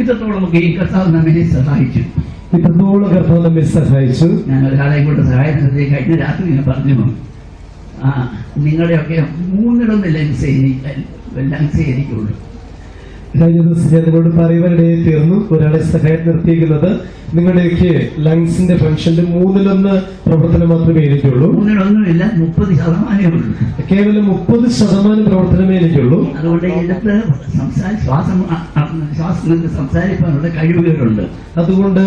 ഇത്രത്തോളം ഒക്കെ ഈ കർത്താവ് നമ്മെ സഹായിച്ചു. ഇത്രത്തോളം കർത്താവ് നമ്മെ സഹായിച്ചു. ഞാൻ ഒരാളെ കൊണ്ട് സഹായത്തിനെതിരെ കഴിഞ്ഞ രാത്രി ഞാൻ പറഞ്ഞു, നിങ്ങളുടെയൊക്കെ 3 ലെൻസേ എനിക്കുള്ളൂ. കഴിഞ്ഞ ദിവസം ഞാൻ നിങ്ങളോട് പറയുവാനിടെ തീർന്നു. ഒരാളെ സഹായം നിർത്തിയിരിക്കുന്നത് നിങ്ങളുടെയൊക്കെ ലങ്സിന്റെ ഫംഗ്ഷന്റെ 1/3 പ്രവർത്തനം മാത്രമേ എനിക്കുള്ളൂ. 1/3 30% ഉള്ളൂ. കേവലം 30% പ്രവർത്തനമേ എനിക്കുള്ളൂ. അതുകൊണ്ട് എടുത്ത് ശ്വാസം സംസാരിക്കാനുള്ള കഴിവുകളുണ്ട്. അതുകൊണ്ട്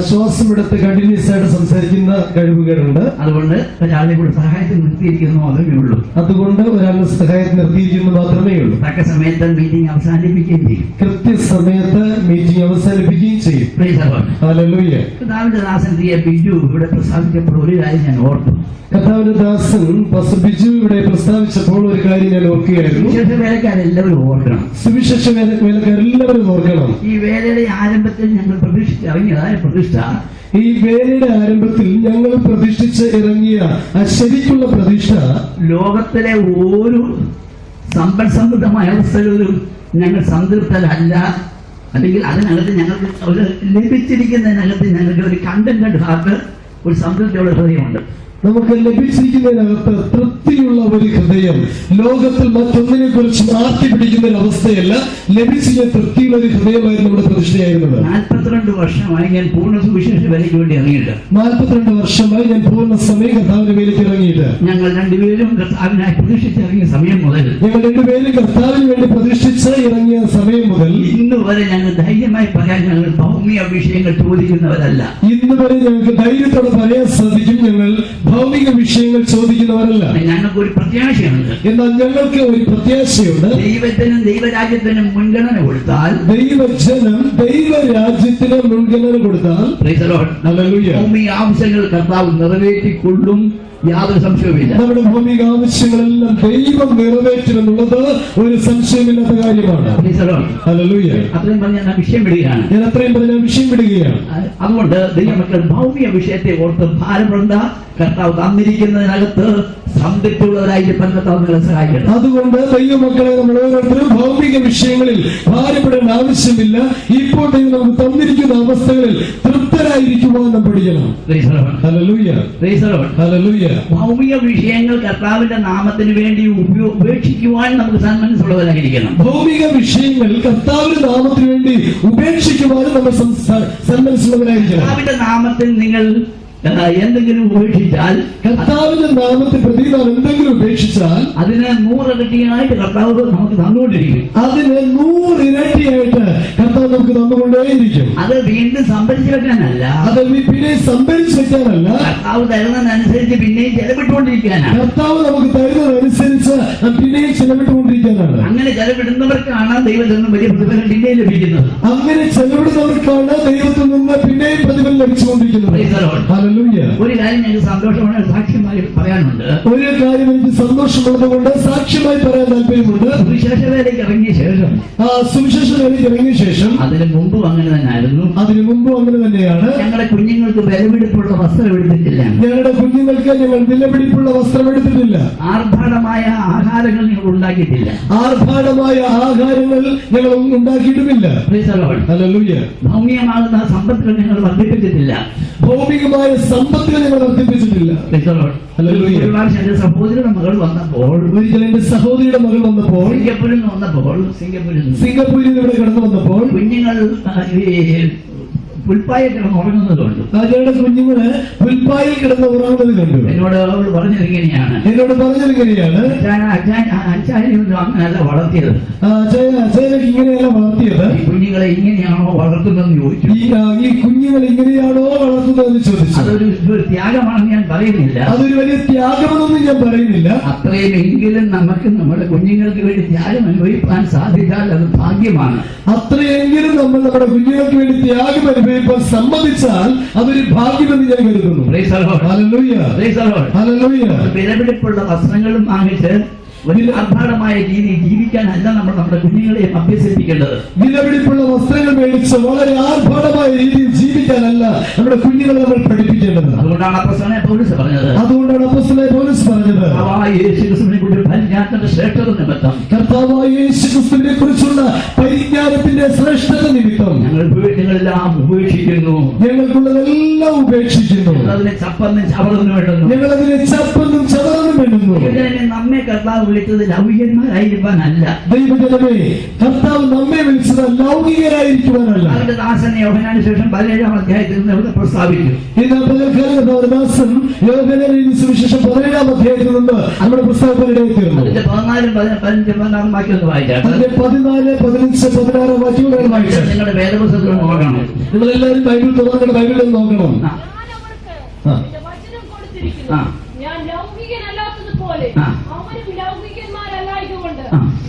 ശ്വാസമെടുത്ത് കണ്ടിന്യൂസ് ആയിട്ട് സംസാരിക്കുന്ന കഴിവുകളുണ്ട്. അതുകൊണ്ട് ഒരാളെ കൂടെ സഹായത്തിൽ നിർത്തിയിരിക്കുന്നു മാത്രമേ ഉള്ളൂ. അതുകൊണ്ട് ഒരാളുടെ സഹായത്തിൽ നിർത്തിയിരിക്കുന്നു മാത്രമേ ഉള്ളൂ. തക്ക സമയത്ത് മീറ്റിംഗ് അവസാനിപ്പിക്കുകയും ചെയ്യും. കൃത്യസമയത്ത് മീറ്റിംഗ് അവസാനിപ്പിക്കുകയും ചെയ്യും. ഹല്ലേലൂയ. കർത്താവിന്റെ ദാസൻ ബിജു ഇവിടെ പ്രസ്താവിച്ചപ്പോൾ ഒരു കാര്യം ഞാൻ ഓർത്തു. കർത്താവിന്റെ ദാസൻ ബിജു ഇവിടെ പ്രസ്താവിച്ചപ്പോൾ ഒരു കാര്യം ഞാൻ ഓർക്കുകയായിരുന്നു. സുവിശേഷ വേലക്കാരെല്ലാവരും ഓർക്കണം. സുവിശേഷ വേലക്കാരെല്ലാവരും ഓർക്കണം. ഈ വേലയുടെ ആരംഭത്തിൽ ഞങ്ങൾ പ്രതീക്ഷിച്ചിറങ്ങിയതായ പ്രതിഷ്ഠ, ഈ വേലയുടെ ആരംഭത്തിൽ ഞങ്ങൾ പ്രതിഷ്ഠിച്ച് ഇറങ്ങിയ ആ ശരിക്കുള്ള പ്രതിഷ്ഠ ലോകത്തിലെ ഒരു സമ്പൽ സമൃദ്ധമായ അവസ്ഥകളിലും ഞങ്ങൾ സംതൃപ്തരല്ല. അല്ലെങ്കിൽ അതിനകത്ത് ഞങ്ങൾക്ക് ഒരു ലഭിച്ചിരിക്കുന്നതിനകത്ത് ഞങ്ങൾക്ക് ഒരു കണ്ടന്റ് ഹാർട്ട്, ഒരു സംതൃപ്തിയുള്ള ഹൃദയമുണ്ട്. നമുക്ക് ലഭിച്ചിരിക്കുന്നതിനകത്ത് തൃപ്തിയുള്ള ഒരു ഹൃദയം. ലോകത്തിൽ മറ്റൊന്നിനെ കുറിച്ച് ആർത്തി പിടിക്കുന്ന ഒരു അവസ്ഥയല്ല, ലഭിച്ച തൃപ്തിയുള്ള ഒരു ഹൃദയമായിരുന്നു നമ്മുടെ പ്രതിഷ്ഠയായിരുന്നത്. 42 വർഷമായി ഞാൻ പൂർണ്ണ സുവിശേഷ വേലയ്ക്ക് വേണ്ടി ഇറങ്ങിയിട്ട്. 42 വർഷമായി ഞാൻ പൂർണ്ണ സമയം കർത്താവിന്റെ വേലയ്ക്ക് ഇറങ്ങിയിട്ട്. ഞങ്ങൾ രണ്ടുപേരും കർത്താവിനായി പ്രതിഷ്ഠിച്ചിറങ്ങിയ സമയം മുതൽ, ഞങ്ങൾ രണ്ടുപേരും കർത്താവിന് വേണ്ടി പ്രതിഷ്ഠിച്ച് ഇറങ്ങിയ സമയം മുതൽ ഇന്ന് വരെ ഞങ്ങൾ ധൈര്യമായി പറയാൻ ഞങ്ങൾ ഭൗമിക വിഷയങ്ങൾ ചോദിക്കുന്നവരല്ല. ഇന്ന് വരെ ഞങ്ങൾക്ക് ധൈര്യത്തോടെ പറയാൻ സാധിക്കും, ഞങ്ങൾ ഭൗമിക വിഷയങ്ങൾ ചോദിക്കുന്നവരല്ല. ഞങ്ങൾക്ക് ഒരു പ്രത്യാശയുണ്ട്. എന്നാൽ ഞങ്ങൾക്ക് ഒരു പ്രത്യാശയുണ്ട്. ദൈവത്തിനും ദൈവരാജ്യത്തിനും മുൻഗണന കൊടുത്താൽ, ദൈവജനം ദൈവരാജ്യത്തിന് മുൻഗണന കൊടുത്താൽ ഭൂമി ആവശ്യങ്ങൾ കർത്താവ് നിറവേറ്റിക്കൊള്ളും, യാതൊരു സംശയവുമില്ല. നമ്മുടെ ഭൗമിക ആവശ്യങ്ങളെല്ലാം ദൈവം നിറവേറ്റുമെന്നുള്ളത് ഒരു സംശയമില്ലാത്ത കാര്യമാണ്. അത്രയും പറഞ്ഞ ഞാൻ വിഷയം വിടുകയാണ്. ഞാൻ അത്രയും പറഞ്ഞ വിഷയം വിടുകയാണ്. അതുകൊണ്ട് ദൈവമക്കൾ ഭൗമിക വിഷയത്തെ ഓർത്ത് ഭാരപ്പെടേണ്ട. കർത്താവ് തന്നിരിക്കുന്നതിനകത്ത് സംതൃപ്തിയുള്ളവരായിട്ട് കർത്താവ് നിങ്ങളെ സഹായിക്കണം. അതുകൊണ്ട് ദൈവമക്കളെ നമ്മൾ ഓരോരുത്തരും ഭൗമിക വിഷയങ്ങളിൽ ഭാരപ്പെടേണ്ട ആവശ്യമില്ല. ഇപ്പോൾ ദൈവം നമുക്ക് തന്നിരിക്കുന്ന അവസ്ഥകളിൽ തൃപ്തരായിരിക്കുവാൻ നാം പഠിക്കണം. ഭൗമിക വിഷയങ്ങൾ കർത്താവിന്റെ നാമത്തിന് വേണ്ടി ഉപേക്ഷിക്കുവാൻ നമുക്ക് സന്മനസ്സുള്ളവരായിരിക്കണം. ഭൗമിക വിഷയങ്ങൾ കർത്താവിന്റെ നാമത്തിന് വേണ്ടി ഉപേക്ഷിക്കുവാനും നമ്മൾ സന്മനസ്സുള്ളവരായിരിക്കണം. കർത്താവിന്റെ നാമത്തിൽ നിങ്ങൾ എന്തെങ്കിലും ഉപേക്ഷിച്ചാൽ, കർത്താവിന്റെ നാമത്തെ പ്രതി നാം എന്തെങ്കിലും ഉപേക്ഷിച്ചാൽ അതിനെ 100 ഇരട്ടിയായിട്ട് കർത്താവ് നമുക്ക് തന്നുകൊണ്ടിരിക്കും. അതിനെ 100 ഇരട്ടിയായിട്ട് കർത്താവ് നമുക്ക് തന്നുകൊണ്ടേയിരിക്കും. അത് വീണ്ടും സംഭരിച്ചു വെക്കാനല്ല, അത് പിന്നെ സംഭരിച്ചു വെക്കാനല്ല, കർത്താവ് തരുന്നതനുസരിച്ച് പിന്നെയും ചെലവിട്ടുകൊണ്ടിരിക്കാനാണ്. കർത്താവ് നമുക്ക് തരുന്നതനുസരിച്ച് പിന്നെയും ചെലവിട്ടുകൊണ്ടിരിക്കാനാണ്. അങ്ങനെ ചെലവിടുന്നവർക്കാണ് ദൈവത്തിൽ നിന്ന് വലിയ പ്രതിഫലം പിന്നെയും ലഭിക്കുന്നത്. അങ്ങനെ ചെലവിടുന്നവർക്കാണ് ദൈവത്തിൽ നിന്ന് പിന്നെയും പ്രതിഫലം ലഭിച്ചുകൊണ്ടിരിക്കുന്നത്. ഒരു കാര്യം എനിക്ക് സന്തോഷമാണ് സാക്ഷ്യമായി പറയാനുണ്ട്. ഒരു കാര്യം എനിക്ക് സന്തോഷമുള്ളത് കൊണ്ട് സാക്ഷ്യമായി പറയാൻ താല്പര്യമുണ്ട്. സുവിശേഷ വേലയ്ക്ക് ഇറങ്ങിയ ശേഷം, സുവിശേഷ വേലയ്ക്ക് ഇറങ്ങിയ ശേഷം, അതിന് മുമ്പും അങ്ങനെ തന്നെയായിരുന്നു. അതിനു മുമ്പും അങ്ങനെ തന്നെയാണ്. ഞങ്ങളുടെ കുഞ്ഞുങ്ങൾക്ക് വിലപിടിപ്പുള്ള വസ്ത്രം എടുത്തിട്ടില്ല. ഞങ്ങളുടെ കുഞ്ഞുങ്ങൾക്ക് ഞങ്ങൾ വിലപിടിപ്പുള്ള വസ്ത്രം എടുത്തിട്ടില്ല. ആർഭാടമായ ആഹാരങ്ങൾ ഞങ്ങൾ ഉണ്ടാക്കിയിട്ടില്ല. ആർഭാടമായ ആഹാരങ്ങൾ ഞങ്ങൾ ഉണ്ടാക്കിയിട്ടുമില്ല. ഭൗമികമാകുന്ന സമ്പത്തുകൾ ഞങ്ങൾ വർദ്ധിപ്പിച്ചിട്ടില്ല. ഭൗമികമായ സമ്പത്തുകൾ ഞങ്ങൾ വർദ്ധിപ്പിച്ചിട്ടില്ല. എന്റെ സഹോദരിയുടെ മകൾ വന്നപ്പോൾ, ഒരിക്കൽ എന്റെ സഹോദരിയുടെ മകൾ വന്നപ്പോൾ, സിംഗപ്പൂരിൽ ഇവിടെ കടന്നു വന്നപ്പോൾ കുഞ്ഞുങ്ങൾ പുൽപ്പായിൽ കിടന്ന് ഉറങ്ങുന്നത് കണ്ടു. ഞങ്ങളുടെ കുഞ്ഞുങ്ങള് പുൽപ്പായിൽ കിടന്ന് ഉറങ്ങുന്നത് കണ്ടു. എന്നോട് പറഞ്ഞിരിങ്ങനെയാണ് അങ്ങനെയല്ല വളർത്തിയത്, ഇങ്ങനെയല്ല വളർത്തിയത്. ഈ കുഞ്ഞുങ്ങളെ ഇങ്ങനെയാണോ വളർത്തുന്നതെന്ന് ചോദിച്ചു. ഈ കുഞ്ഞുങ്ങൾ ഇങ്ങനെയാണോ വളർത്തുന്നതെന്ന് ചോദിച്ചു. അതൊരു ത്യാഗമാണെന്ന് ഞാൻ പറയുന്നില്ല. അതൊരു വലിയ ത്യാഗമെന്നൊന്നും ഞാൻ പറയുന്നില്ല. അത്രയുമെങ്കിലും നമുക്ക് നമ്മുടെ കുഞ്ഞുങ്ങൾക്ക് വേണ്ടി ത്യാഗം അനുഭവിക്കാൻ സാധിച്ചാൽ അത് ഭാഗ്യമാണ്. അത്രയെങ്കിലും നമ്മൾ നമ്മുടെ കുഞ്ഞുങ്ങൾക്ക് വേണ്ടി ത്യാഗം അനുഭവിക്കാൻ സമ്മതിച്ചാൽ അതൊരു ഭാഗ്യമെന്ന് ഞാൻ കരുതുന്നു. വിലപിടിപ്പുള്ള വസ്ത്രങ്ങളും വാങ്ങിച്ച് ഒരു ആർഭാടമായ രീതിയിൽ ജീവിക്കാനല്ല നമ്മൾ നമ്മുടെ കുഞ്ഞുങ്ങളെ അഭ്യസിപ്പിക്കേണ്ടത്. വിലപിടിപ്പുള്ള വസ്ത്രങ്ങൾ മേടിച്ച് വളരെ ആർഭാടമായ രീതിയിൽ ജീവിക്കാനല്ല നമ്മുടെ കുഞ്ഞുങ്ങളെ നമ്മൾ പഠിപ്പിക്കേണ്ടത്. അതുകൊണ്ടാണ് അപ്പോസ്തലനായ പൗലോസ് പറഞ്ഞത് പരിജ്ഞാനത്തിന്റെ ശ്രേഷ്ഠത നിമിത്തം, കർത്താവായ യേശുക്രിസ്തുവിനെ കുറിച്ചുള്ള പരിജ്ഞാനത്തിന്റെ ശ്രേഷ്ഠത നിമിത്തം ഞങ്ങളെല്ലാം ഉപേക്ഷിക്കുന്നു, ഞങ്ങൾക്കുള്ളതെല്ലാം ഉപേക്ഷിക്കുന്നു, അതിനെ ചപ്പന്നും ചവറന്നും വേണ്ടുന്നു, ഞങ്ങളതിനെ ചപ്പന്നും ചവറന്നും വേണ്ടുന്നു. നമ്മെ കർത്താവ് വിളിച്ചത് ലൗകികന്മാരായിരിക്കാനല്ല. ദൈവജനമേ, കർത്താവ് നമ്മെ വിളിച്ചത് ലൗകികരായിരിക്കുവാനല്ല. അവന്റെ ദാസനെ യോഹന്നാന് ശേഷം 17-ാം അധ്യായത്തിൽ നിന്ന് പ്രസ്താവിച്ചു. ഇന്ന് ദാസൻ യോഹന്നാന്റെ സുവിശേഷം 17-ാം അധ്യായത്തിൽ നിന്ന് നമ്മുടെ പ്രസ്താവനയിടയിൽ തീർന്നു. 14, 15, 16 വാക്യം ഒന്ന് വായിച്ചാൽ 14, 15, 16 വാക്യങ്ങൾ വായിച്ചാൽ നിങ്ങളുടെ വേദപുസ്തകത്തിൽ നോക്കണം. നിങ്ങളെല്ലാവരും ബൈബിൾ തുറന്നിട്ട് ബൈബിളിൽ നോക്കണം. ഞാൻ ലൗകികനല്ലാത്തതുപോലെ അവരും ലൗകികന്മാരല്ലായതുകൊണ്ട്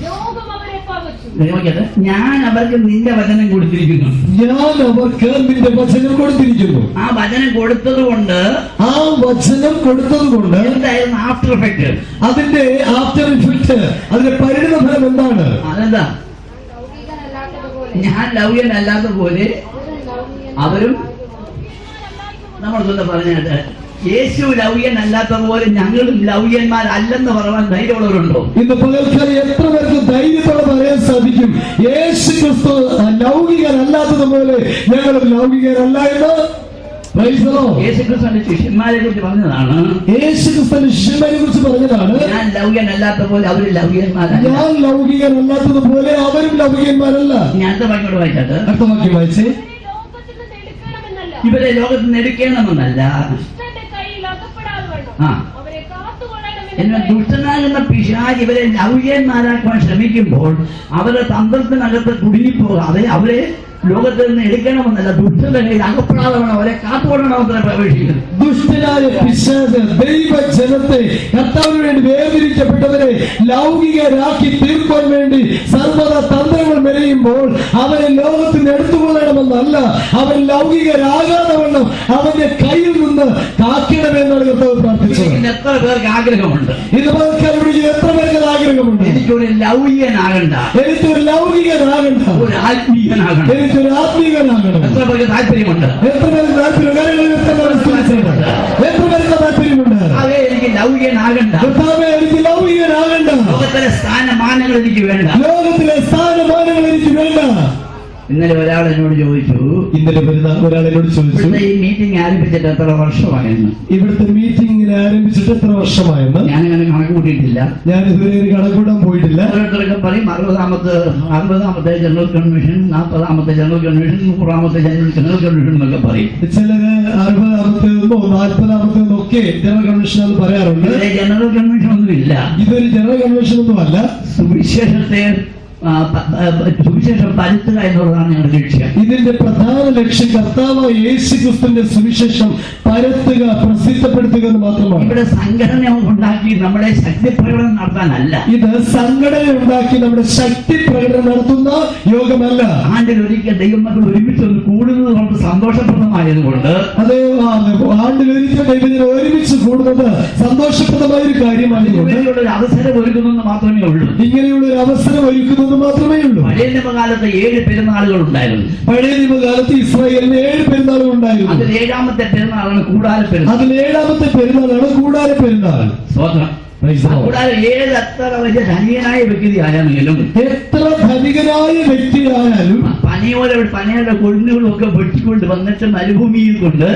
ലോകം അവരെ പകച്ചു. ഞാൻ അവർക്ക് നിന്റെ വചനം കൊടുത്തിരിക്കുന്നു. ഞാൻ അവർക്ക് നിന്റെ വചനം കൊടുത്തിരിക്കുന്നു. ആ വചനം കൊടുത്തത് കൊണ്ട് എന്തായിരുന്നു ആഫ്റ്റർ എഫക്ട്? അതിന്റെ ആഫ്റ്റർ ഇഫക്ട്, അതിന്റെ പരിണിത ഫലം എന്താണ്? അതെന്താ? ഞാൻ ലൗകികനല്ലാത്ത പോലെ അവരും. നമ്മൾക്കൊന്ന് പറഞ്ഞിട്ട് യേശു ലൗകികനല്ലാത്ത പോലെ ഞങ്ങളും ലൗകികന്മാരല്ലെന്ന് പറയാൻ ധൈര്യമുള്ളവരുണ്ടോ? ഇന്ന് പകൽക്കാലം എത്ര പേർക്ക് ധൈര്യത്തോടെ പറയാൻ സാധിക്കും യേശു ക്രിസ്തു ലൗകികനല്ലാത്തതുപോലെ ഞങ്ങളും ലൗകികരല്ല എന്ന്? യേശുക്രിസ്തുവിന്റെ ശിഷ്യന്മാരെ കുറിച്ച് പറഞ്ഞതാണ്. യേശുക്രിസ്തുവിന്റെ ശിഷ്യന്മാരെ കുറിച്ച് പറഞ്ഞതാണ്, ഞാൻ ലൗകികനല്ലാത്ത പോലെ അവരും ലൗകികന്മാരല്ല. ഞാൻ ലൗകികനല്ലാത്തതുപോലെ അവരും ലൗകികന്മാരല്ല. ഞാൻ അടുത്ത വാക്യം വായിച്ചത്, അടുത്ത വാക്യം വായിച്ചേ. ഇവരെ ലോകത്ത് നിന്ന് എടുക്കണമെന്നല്ല, എന്നാൽ ദുഷ്ടനാകുന്ന പിശാച് ഇവരെ ലൗകികന്മാരാക്കാൻ ശ്രമിക്കുമ്പോൾ അവരുടെ തന്ത്രത്തിനകത്ത് കുടുങ്ങിപ്പോകാതെ അവരെ ലോകത്തിൽ നിന്ന് എടുക്കണമെന്നല്ല, ദുഷ്ടന്റെ കയ്യിൽ അകപ്പെടാതെ വേണം അവരെ കാത്തുകൊള്ളണമെന്ന് പ്രവേശിക്കുന്നു. ദുഷ്ടനായ പിശാച് ദൈവജനത്തെ കർത്താവിന് വേണ്ടി വേർതിരിക്കപ്പെട്ടവരെ ലൗകികരാക്കി തീർക്കാൻ വേണ്ടി സർവ്വത തന്ത്രങ്ങൾ മെനയുമ്പോൾ അവരെ ലോകത്തിൽ നിന്ന് എടുത്തുകൊള്ളണമെന്നല്ല, അവൻ ലൗകികരാകാതെ വണ്ണം അവന്റെ കയ്യിൽ നിന്ന് കാക്കണമെന്നാണ് കർത്താവ് പ്രാർത്ഥിച്ചത്. എത്ര പേർക്ക് ആഗ്രഹമുണ്ട്? ഇത് എത്ര പേർക്ക് ആഗ്രഹമുണ്ട്? എനിക്കൊരു ലൗകികനാകണ്ട, എനിക്കൊരു ലൗകികനാകണ്ട, ഒരു ആത്മീയനാകണം, എനിക്കൊരു ആത്മീയനാകണം. എത്ര പേർക്ക് താല്പര്യമുണ്ട്? എത്ര പേർക്ക് താല്പര്യമുണ്ട്? അതെ, എനിക്ക് ലൗകികനാകണ്ട, എനിക്ക് ലൗകികനാകണ്ട, ലോകത്തിലെ സ്ഥാനമാനങ്ങൾ എനിക്ക് വേണ്ട, ലോകത്തിലെ സ്ഥാനമാനങ്ങൾ എനിക്ക് വേണ്ട. ഇന്നലെ ഒരാൾ എന്നോട് ചോദിച്ചു, ഈ മീറ്റിംഗ് ആരംഭിച്ചിട്ട് എത്ര വർഷമായെന്ന്. ഇവിടുത്തെ മീറ്റിംഗ് ആരംഭിച്ചിട്ട് എത്ര വർഷമായെന്ന് ഞാനങ്ങനെ കണക്ക് കൂട്ടിയിട്ടില്ല. ഞാൻ ഇതുവരെ കണക്കൂട്ടാൻ പോയിട്ടില്ല. ഓരോരുത്തരൊക്കെ പറയും 60ാമത്തെ ജനറൽ കൺവെൻഷൻ, 40ാമത്തെ ജനറൽ കൺവെൻഷൻ, 100ാമത്തെ ജനറൽ കൺവെൻഷൻ എന്നൊക്കെ പറയും. ചിലര് 60ാമത്തേതെന്നോ 40ാമത്തേതെന്നോ ഒക്കെ ജനറൽ കൺവെൻഷൻ എന്ന് പറയാറുണ്ട്. ജനറൽ കൺവെൻഷൻ ഒന്നുമില്ല, ഇതൊരു ജനറൽ കൺവെൻഷൻ ഒന്നും അല്ല. സുവിശേഷം പരത്തുക എന്നുള്ളതാണ് ഞങ്ങളുടെ ലക്ഷ്യം. ഇതിന്റെ പ്രധാന ലക്ഷ്യം കർത്താവായ യേശുക്രിസ്തുവിന്റെ സുവിശേഷം പരത്തുക, പ്രസിദ്ധപ്പെടുത്തുക എന്ന് മാത്രമാണ്. ഇവിടെ സംഘടന ഉണ്ടാക്കി നമ്മുടെ ശക്തി പ്രകടനം നടത്താനല്ല. ഇത് സംഘടന ഉണ്ടാക്കി നമ്മുടെ ശക്തി പ്രകടനം നടത്തുന്ന യോഗമല്ല. ആണ്ടിലൊരിക്കൽ ദൈവമക്കൾ ഒരുമിച്ച് ഒന്ന് കൂടുന്നത് കൊണ്ട് സന്തോഷപ്രദമായതുകൊണ്ട്, അത് ആണ്ടിലൊരിക്കൽ ദൈവജനം ഒരുമിച്ച് കൂടുന്നത് സന്തോഷപ്രദമായ ഒരു കാര്യമാണ്. ഇങ്ങനെയുള്ള ഒരു അവസരം ഒരുക്കുന്നതെന്ന് മാത്രമേ ഉള്ളൂ. ഇങ്ങനെയുള്ള ഒരു അവസരം ഒരുക്കുന്നത് മാത്രമേ ഉള്ളൂ. പഴയ നിയമകാലത്ത് 7 പെരുന്നാളുകൾ ഉണ്ടായിരുന്നു. പഴയ നിയമകാലത്ത് ഇസ്രായേലിന് 7 പെരുന്നാളുകൾ ഉണ്ടായിരുന്നു. അതിൽ 7ാമത്തെ പെരുന്നാളാണ് കൂടാര പെരുന്നാൾ. അതിൽ 7ാമത്തെ പെരുന്നാളാണ് കൂടാര പെരുന്നാൾ. സ്വതന്ത്രം. കൂടാതെ ഏത് എത്ര വലിയ ധനികനായ വ്യക്തിയാണെങ്കിലും, എത്ര ധനികനായ വ്യക്തിയായാലും പനയുടെ കൊഴുന്നുകളും ഒക്കെ വെട്ടിക്കൊണ്ട് വന്നിട്ട് മരുഭൂമിയിൽ കൊണ്ട്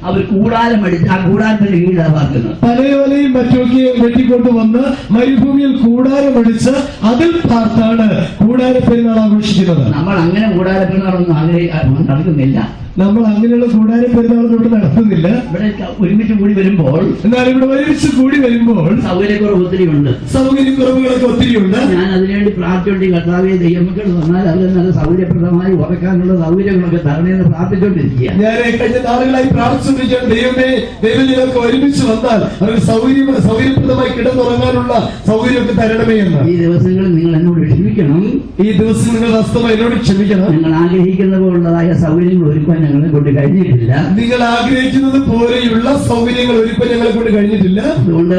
അവർ കൂടാരം അടിച്ച് ആ കൂടാരത്തിന്റെ കീഴിലാക്കുന്നത്. പനയോലയും മറ്റൊക്കെ വെട്ടിക്കൊണ്ട് വന്ന് മരുഭൂമിയിൽ കൂടാരമടിച്ച് അതിൽ പാർത്താണ് കൂടാര പെരുന്നാൾ ആഘോഷിക്കുന്നത്. നമ്മൾ അങ്ങനെ കൂടാര പെരുന്നാളൊന്നും നടക്കുന്നില്ല. നമ്മൾ അങ്ങനെയുള്ള കൂടാര പെരുന്നാളോട് നടത്തുന്നില്ല. ഇവിടെ ഒരുമിച്ച് കൂടി വരുമ്പോൾ, എന്നാൽ ഇവിടെ ഒരുമിച്ച് കൂടി വരുമ്പോൾ സൗകര്യക്കുറവ് ഒത്തിരിയുണ്ട്, സൗകര്യക്കുറവുകളൊക്കെ ഒത്തിരിയുണ്ട്. ഞാൻ അതിനുവേണ്ടി പ്രാർത്ഥിച്ചുകൊണ്ട് കർത്താവേ ദൈവമക്കൾ വന്നാൽ അവർ നല്ല സൗകര്യപ്രദമായി ഉറക്കാനുള്ള സൗകര്യങ്ങളൊക്കെ തരണമെന്ന് പ്രാർത്ഥിച്ചുകൊണ്ടിരിക്കുക. ഞാൻ കഴിഞ്ഞ നാളുകളായി പ്രാർത്ഥിച്ചുകൊണ്ടിരിക്കുകയാണ്, ദൈവമേ ദൈവജനങ്ങൾക്ക് ഒരുമിച്ച് വന്നാൽ അവർക്ക് സൗകര്യപ്രദമായി കിടന്നുറങ്ങാനുള്ള സൗകര്യമൊക്കെ തരണമേ എന്ന്. ഈ ദിവസങ്ങളിൽ നിങ്ങൾ എന്നോട് ക്ഷമിക്കണം. ഈ ദിവസം നിങ്ങൾ വാസ്തവം എന്നോട് ക്ഷമിക്കണം. നിങ്ങൾ ആഗ്രഹിക്കുന്ന പോലുള്ളതായ സൗകര്യങ്ങൾ ഒരുക്കാൻ ഞങ്ങളെ കൊണ്ട് കഴിഞ്ഞിട്ടില്ല. നിങ്ങൾ ആഗ്രഹിക്കുന്നത് പോലെയുള്ള സൗകര്യങ്ങൾ ഒരുക്കാൻ ഞങ്ങളെ കൊണ്ട് കഴിഞ്ഞിട്ടില്ല. അതുകൊണ്ട്